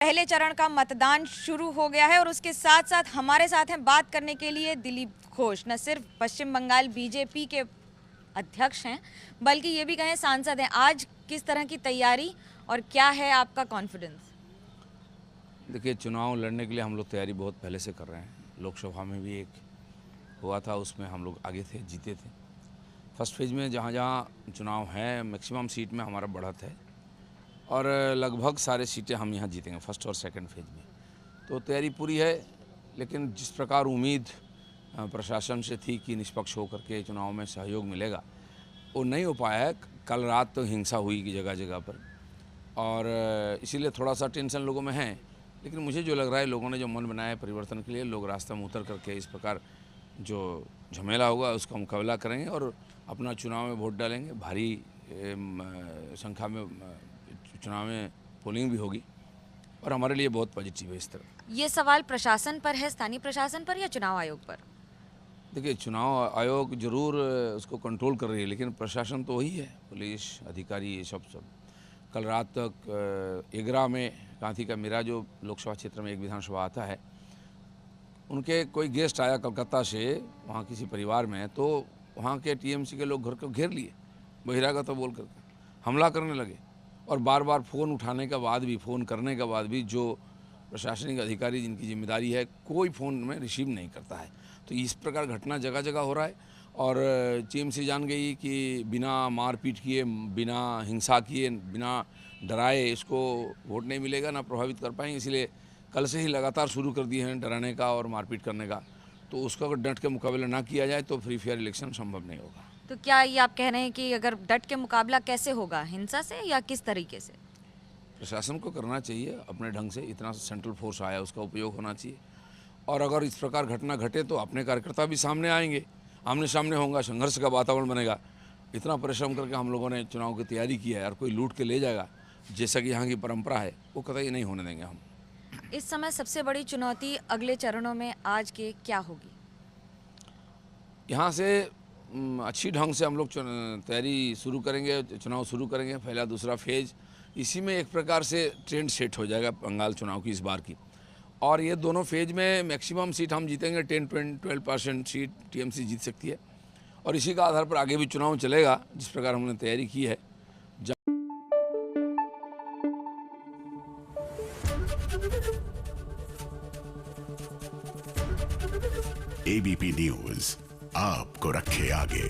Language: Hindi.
पहले चरण का मतदान शुरू हो गया है और उसके साथ साथ हमारे साथ हैं बात करने के लिए दिलीप घोष। न सिर्फ पश्चिम बंगाल बीजेपी के अध्यक्ष हैं बल्कि ये भी कहें सांसद हैं। आज किस तरह की तैयारी और क्या है आपका कॉन्फिडेंस? देखिए, चुनाव लड़ने के लिए हम लोग तैयारी बहुत पहले से कर रहे हैं। लोकसभा में भी एक हुआ था, उसमें हम लोग आगे थे, जीते थे। फर्स्ट फेज में जहाँ जहाँ चुनाव है मैक्सिमम सीट में हमारा बढ़त है और लगभग सारे सीटें हम यहाँ जीतेंगे फर्स्ट और सेकंड फेज में। तो तैयारी पूरी है, लेकिन जिस प्रकार उम्मीद प्रशासन से थी कि निष्पक्ष होकर के चुनाव में सहयोग मिलेगा, वो नहीं हो पाया है। कल रात तो हिंसा हुई कि जगह जगह पर, और इसीलिए थोड़ा सा टेंशन लोगों में है। लेकिन मुझे जो लग रहा है, लोगों ने जो मन बनाया है परिवर्तन के लिए, लोग रास्ते में उतर करके इस प्रकार जो झमेला होगा उसका मुकाबला करेंगे और अपना चुनाव में वोट डालेंगे। भारी संख्या में चुनाव में पोलिंग भी होगी और हमारे लिए बहुत पॉजिटिव है इस तरह। ये सवाल प्रशासन पर है, स्थानीय प्रशासन पर या चुनाव आयोग पर? देखिए, चुनाव आयोग जरूर उसको कंट्रोल कर रही है, लेकिन प्रशासन तो वही है, पुलिस अधिकारी, ये सब कल रात तक एगरा में कांथी का मेरा जो लोकसभा क्षेत्र में एक विधानसभा आता है, उनके कोई गेस्ट आया कलकत्ता से वहाँ किसी परिवार में, तो वहाँ के टीएमसी के लोग घर को घेर लिए, बहिरागत बोल करके हमला करने लगे। और बार बार फ़ोन उठाने के बाद भी, फ़ोन करने के बाद भी जो प्रशासनिक अधिकारी जिनकी जिम्मेदारी है, कोई फ़ोन में रिसीव नहीं करता है। तो इस प्रकार घटना जगह जगह हो रहा है और टीएमसी जान गई कि बिना मारपीट किए, बिना हिंसा किए, बिना डराए इसको वोट नहीं मिलेगा, ना प्रभावित कर पाएंगे। इसलिए कल से ही लगातार शुरू कर दिए हैं डराने का और मारपीट करने का। तो उसका अगर डट के मुकाबला ना किया जाए तो फ्री फेयर इलेक्शन संभव नहीं होगा। तो क्या ये आप कह रहे हैं कि अगर डट के मुकाबला कैसे होगा, हिंसा से या किस तरीके से? प्रशासन को करना चाहिए अपने ढंग से, इतना सेंट्रल फोर्स आया उसका उपयोग होना चाहिए। और अगर इस प्रकार घटना घटे तो अपने कार्यकर्ता भी सामने आएंगे, आमने सामने होगा, संघर्ष का वातावरण बनेगा। इतना परिश्रम करके हम लोगों ने चुनाव की तैयारी की है और कोई लूट के ले जाएगा जैसा कि यहाँ की परंपरा है, वो कतई नहीं होने देंगे हम। इस समय सबसे बड़ी चुनौती अगले चरणों में आज के क्या होगी? यहाँ से अच्छी ढंग से हम लोग तैयारी शुरू करेंगे, चुनाव शुरू करेंगे, पहला दूसरा फेज। इसी में एक प्रकार से ट्रेंड सेट हो जाएगा बंगाल चुनाव की इस बार की। और ये दोनों फेज में मैक्सिमम सीट हम जीतेंगे, 10-12% सीट टीएमसी जीत सकती है। और इसी का आधार पर आगे भी चुनाव चलेगा जिस प्रकार हमने तैयारी की है। एबीपी न्यूज आपको रखे आगे।